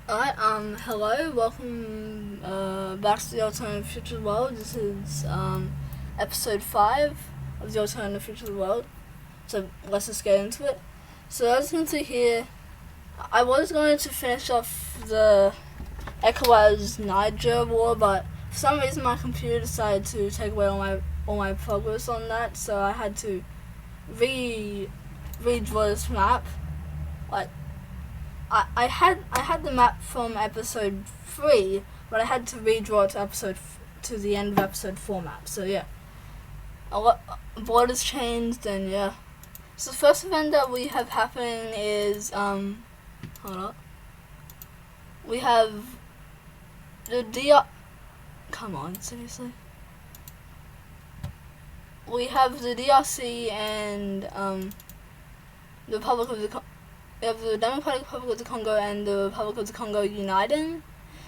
Alright, hello, welcome, back to the Alternative Future World. This is, episode 5 of the Alternative Future World, so let's just get into it. So as you can see here, I was going to finish off the ECOWAS-Niger war, but for some reason my computer decided to take away all my progress on that, so I had to redraw this map. I had the map from episode 3, but I had to redraw it to the end of episode 4 map. So yeah, a lot borders changed, and yeah. So the first event that we have happening is hold up. We have the Come on, seriously. We have the DRC and the Republic of the We have the Democratic Republic of the Congo and the Republic of the Congo uniting.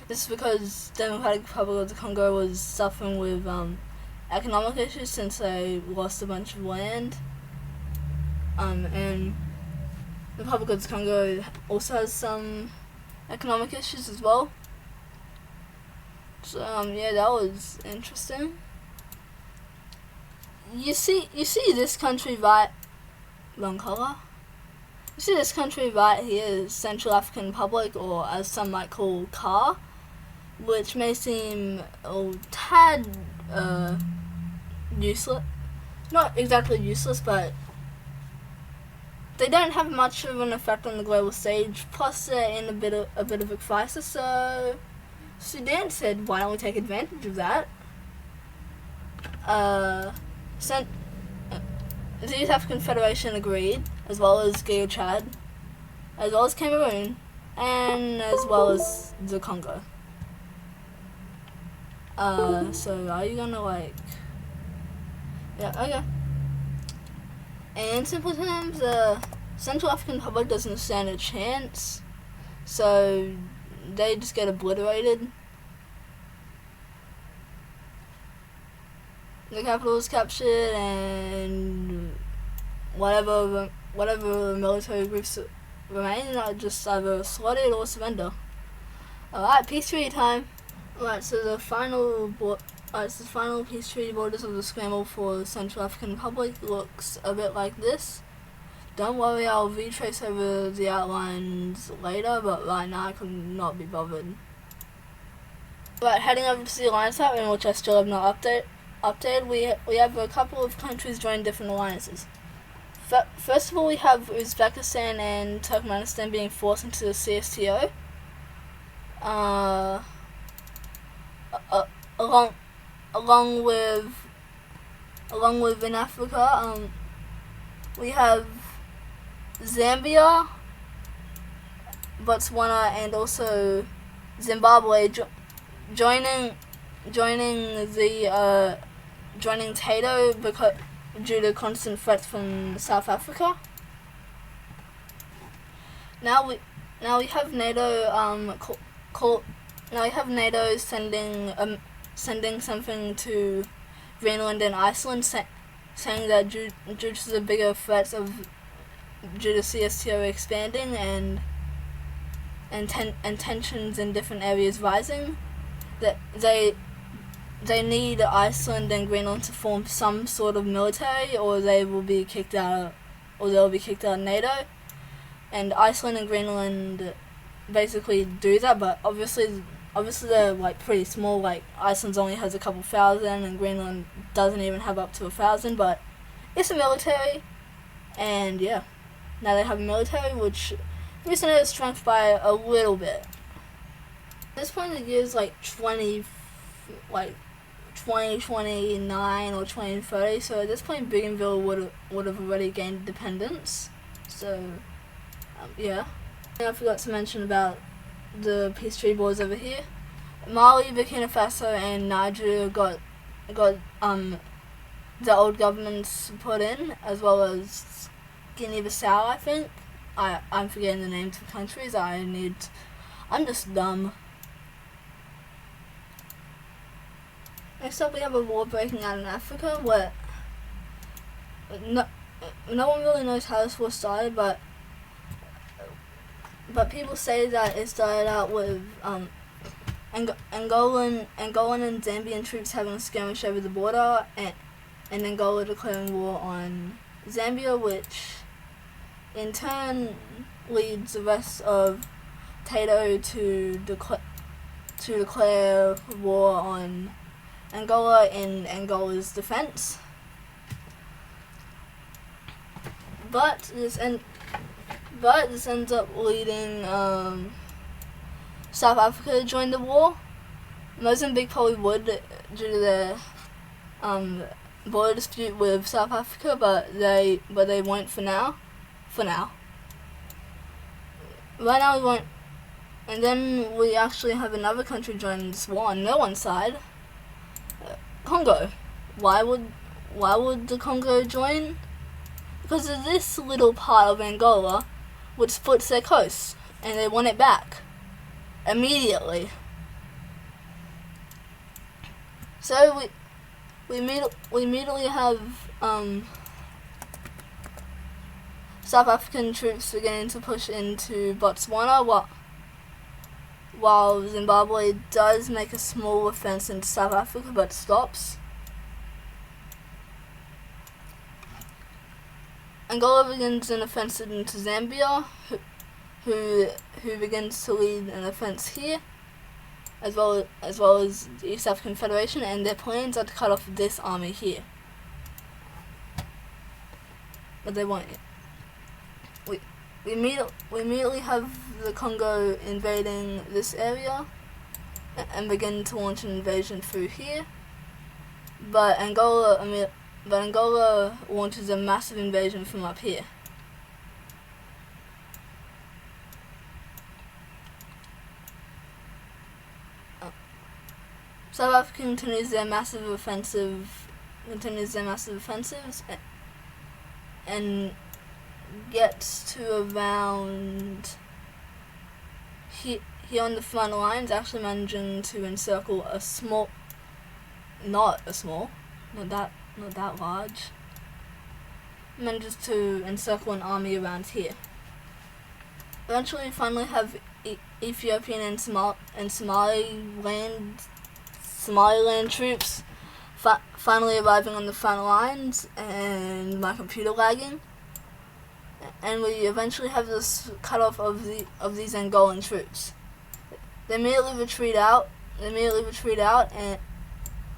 This is because the Democratic Republic of the Congo was suffering with economic issues since they lost a bunch of land. And the Republic of the Congo also has some economic issues as well. So yeah, that was interesting. You see this country right? Wrong color. You see this country right here, Central African Republic, or as some might call CAR, which may seem a tad useless. Not exactly useless, but they don't have much of an effect on the global stage. Plus, they're in a bit of a crisis. So Sudan said, "Why don't we take advantage of that?" The East African Federation agreed, as well as Giga Chad, as well as Cameroon, and as well as the Congo. So are you gonna yeah, okay. In simple terms, Central African Republic doesn't stand a chance, so they just get obliterated. The capital is captured, and whatever military groups remain are just either slaughtered or surrender. Alright, peace treaty time. Alright, so the final peace treaty borders of the scramble for the Central African Republic looks a bit like this. Don't worry, I'll retrace over the outlines later, but right now I could not be bothered. Right, heading over to the alliance map, in which I still have not updated, we have a couple of countries joining different alliances. First of all, we have Uzbekistan and Turkmenistan being forced into the CSTO. Along with in Africa, we have Zambia, Botswana, and also Zimbabwe joining NATO due to constant threats from South Africa. Now we have NATO sending something to Greenland and Iceland, saying that due to the bigger threats due to CSTO expanding and tensions in different areas rising, that they need Iceland and Greenland to form some sort of military, or they will be kicked out, or they'll be kicked out of NATO. And Iceland and Greenland basically do that, but obviously they're pretty small. Iceland only has a couple thousand, and Greenland doesn't even have up to 1,000. But it's a military, and yeah, now they have a military which recently has shrunk by a little bit. At this point, the year is 2029 or 2030. So at this point, Bougainville would have already gained independence. So yeah. I forgot to mention about the peace treaty borders over here. Mali, Burkina Faso, and Niger got the old governments put in, as well as Guinea-Bissau, I think. I'm forgetting the names of countries. I'm just dumb. Next up, we have a war breaking out in Africa where no one really knows how this war started, but but people say that it started out with Angolan and Zambian troops having a skirmish over the border, and Angola declaring war on Zambia, which in turn leads the rest of Tato to declare war on Angola in Angola's defense. But this ends up leading South Africa to join the war. Mozambique probably would due to their border dispute with South Africa, but they won't for now. Right now we won't. And then we actually have another country joining this war on no one's side. Congo. Why would the Congo join? Because of this little part of Angola which splits their coast, and they want it back immediately. So we immediately have South African troops beginning to push into Botswana, while Zimbabwe does make a small offense into South Africa but stops. Angola begins an offensive into Zambia, who begins to lead an offense here, as well as the East African Federation, and their plans are to cut off this army here. But they won't. We immediately have the Congo invading this area and begin to launch an invasion through here. But Angola launches a massive invasion from up here. South Africa continues their massive offensives and gets to around here on the front lines, actually managing to encircle not that large, manages to encircle an army around here. Eventually we finally have Ethiopian and Somaliland troops finally arriving on the front lines, and my computer lagging, and we eventually have this cutoff of these Angolan troops. They immediately retreat out,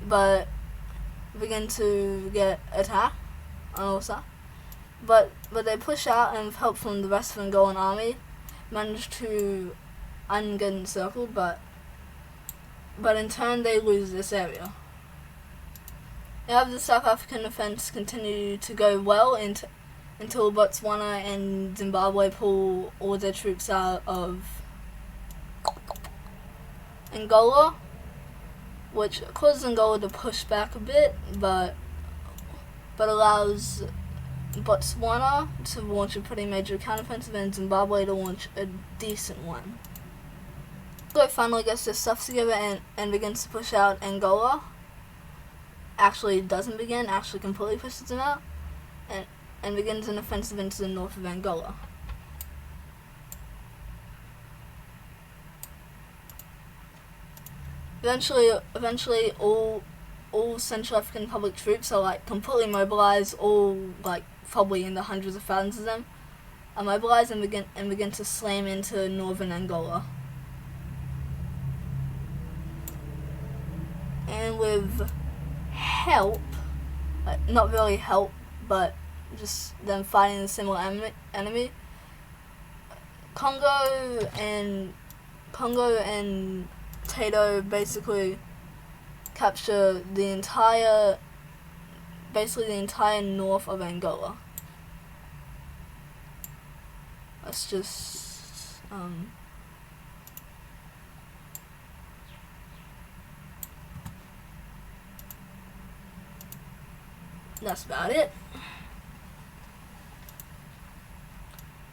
but begin to get attacked on all sides. But they push out, and with help from the rest of the Angolan army, manage to get encircled, but in turn they lose this area. You have the South African offense continue to go well until Botswana and Zimbabwe pull all their troops out of Angola, which causes Angola to push back a bit, but allows Botswana to launch a pretty major counteroffensive and Zimbabwe to launch a decent one. Angola finally gets their stuff together and begins to push out Angola. Actually completely pushes them out and begins an offensive into the north of Angola. Eventually all Central African public troops are completely mobilized, all probably in the hundreds of thousands of them are mobilized and begin to slam into northern Angola. And with help, not really help, but just them fighting a similar enemy, Congo and Tato basically capture the entire north of Angola. That's just that's about it.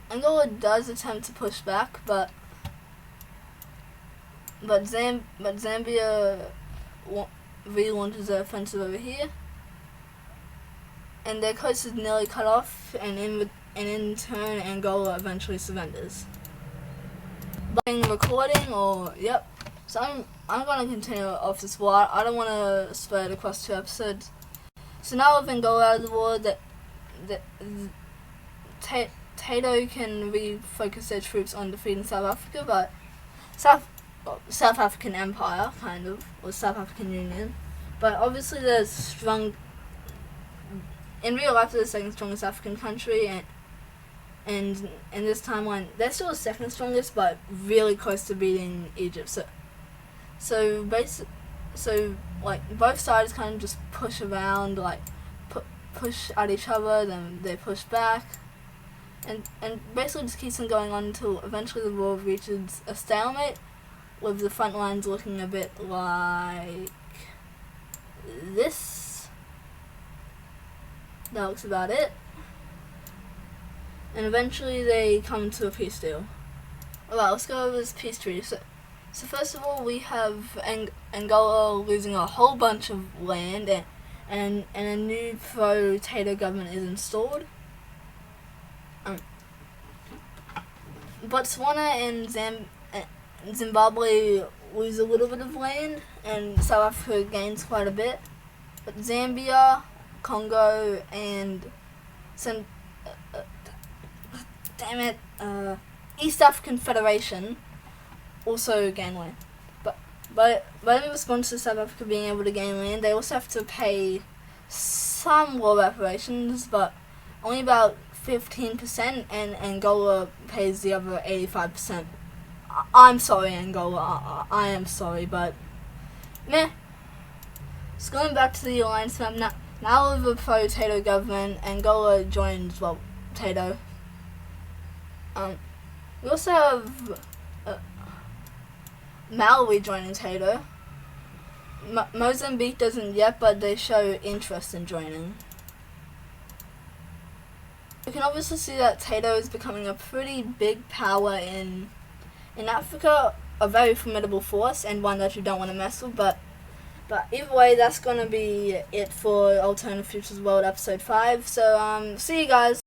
Angola does attempt to push back, but Zambia relaunches their offensive over here, and their coast is nearly cut off, and in turn Angola eventually surrenders. recording, or yep. So I'm gonna continue off this war. I don't want to spread across 2 episodes. So now with Angola out of the war, Tato can refocus their troops on defeating South Africa, but South African Empire, kind of, or South African Union. But obviously there's strong, in real life they're the second strongest African country, and in this timeline they're still the second strongest, but really close to beating Egypt. So like both sides kind of just push around, like push at each other, then they push back, and basically just keeps on going on until eventually the war reaches a stalemate, with the front lines looking a bit like this. That looks about it. And eventually they come to a peace deal. Alright, let's go over this peace treaty. So first of all, we have Angola losing a whole bunch of land, and a new pro-Tato government is installed. Botswana and Zimbabwe lose a little bit of land, and South Africa gains quite a bit. But Zambia, Congo, and East African Federation also gain land. But in response to South Africa being able to gain land, they also have to pay some war reparations, but only about 15%, and Angola pays the other 85%. I'm sorry, Angola. I am sorry, but meh. So going back to the alliance map, now with the pro-Tato government, Angola joins, well, Tato. We also have Malawi joining Tato. Mozambique doesn't yet, but they show interest in joining. We can obviously see that Tato is becoming a pretty big power in Africa, a very formidable force, and one that you don't want to mess with, but either way, that's going to be it for Alternative Futures World Episode 5, so see you guys.